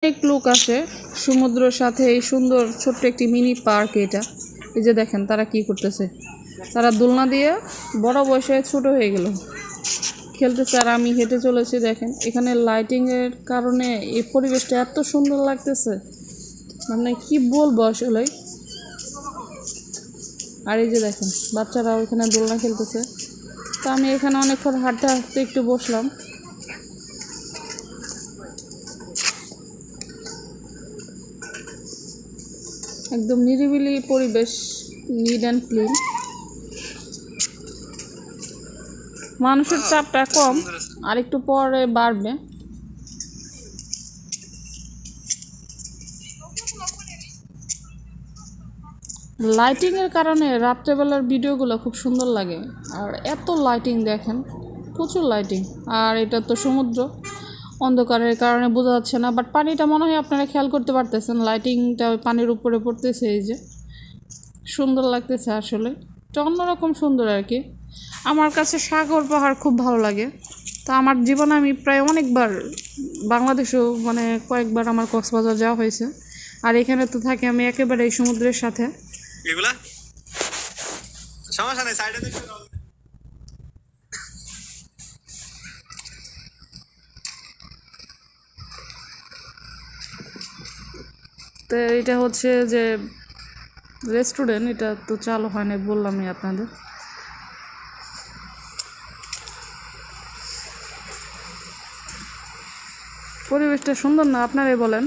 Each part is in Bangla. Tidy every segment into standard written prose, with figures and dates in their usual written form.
অনেক লোক আসে সমুদ্রের সাথে এই সুন্দর ছোট্ট একটি মিনি পার্ক। এটা এই যে দেখেন তারা কি করতেছে, তারা দোলনা দিয়ে বড় বয়সে ছোট হয়ে গেল খেলতেছে, আর আমি হেঁটে চলেছি। দেখেন এখানে লাইটিংয়ের কারণে এই পরিবেশটা এত সুন্দর লাগতেছে, মানে কি বলবো আসলে। আর এই যে দেখেন বাচ্চারা ওইখানে দোলনা খেলতেছে। তো আমি এখানে অনেকক্ষণ হাঁটতে হাঁটতে একটু বসলাম। একদম নিরিবিলি পরিবেশ, নিট অ্যান্ড ক্লিন, মানুষের চাপটা কম, আর একটু পরে বাড়বে। লাইটিংয়ের কারণে রাত্রেবেলার ভিডিওগুলো খুব সুন্দর লাগে। আর এত লাইটিং দেখেন, প্রচুর লাইটিং। আর এটা তো সমুদ্র, অন্ধকারের কারণে বোঝা যাচ্ছে না, বাট পানিটা মনে হয় আপনারা খেয়াল করতে পারতেছেন, লাইটিংটা ওই পানির উপরে পড়তেছে। এই যে সুন্দর লাগতেছে, আসলে এটা অন্যরকম সুন্দর আর কি। আমার কাছে সাগর পাহাড় খুব ভালো লাগে। তো আমার জীবনে আমি প্রায় অনেকবার বাংলাদেশেও মানে কয়েকবার আমার কক্সবাজার যাওয়া হয়েছে। আর এখানে তো থাকি আমি একেবারে এই সমুদ্রের সাথে। এগুলা সমস্যা নেই, সাইডে দেখতে। তো এটা হচ্ছে যে রেস্টুরেন্ট, এটা তো চালু হয় না বললামই আপনাদের। পরিবেশটা সুন্দর না, আপনারাই বলেন।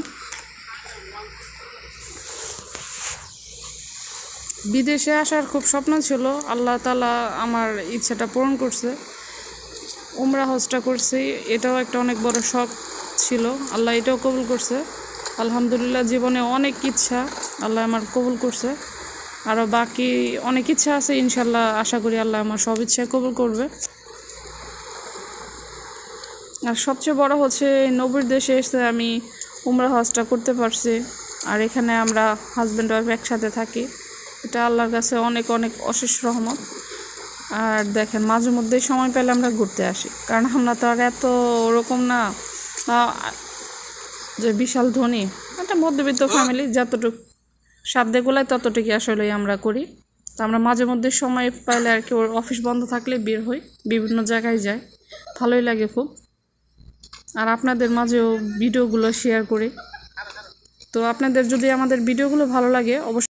বিদেশে আসার খুব স্বপ্ন ছিল, আল্লাহ তাআলা আমার ইচ্ছাটা পূরণ করছে। উমরা হজটা করছি, এটাও একটা অনেক বড় শখ ছিল, আল্লাহ এটাও কবুল করছে। আলহামদুলিল্লাহ, জীবনে অনেক ইচ্ছা আল্লাহ আমার কবুল করছে, আরও বাকি অনেক ইচ্ছা আছে। ইনশাল্লাহ আশা করি আল্লাহ আমার সব ইচ্ছা কবুল করবে। আর সবচেয়ে বড় হচ্ছে নবীর দেশে এসে আমি উমরা হজটা করতে পারছি। আর এখানে আমরা হাজব্যান্ড ওয়াইফ একসাথে থাকি, এটা আল্লাহর কাছে অনেক অনেক অশেষ রহমত। আর দেখেন মাঝে মধ্যেই সময় পেলে আমরা ঘুরতে আসি, কারণ আমরা তো আর এত ওরকম না যে বিশাল ধনী, একটা মধ্যবিত্ত ফ্যামিলি, যতটুকু সাধ্যে গোলায় ততটুকুই আসলে আমরা করি। তো আমরা মাঝে মধ্যে সময় পাইলে আর কি, ওর অফিস বন্ধ থাকলে বের হই, বিভিন্ন জায়গায় যাই, ভালোই লাগে খুব। আর আপনাদের মাঝেও ভিডিওগুলো শেয়ার করি। তো আপনাদের যদি আমাদের ভিডিওগুলো ভালো লাগে অবশ্যই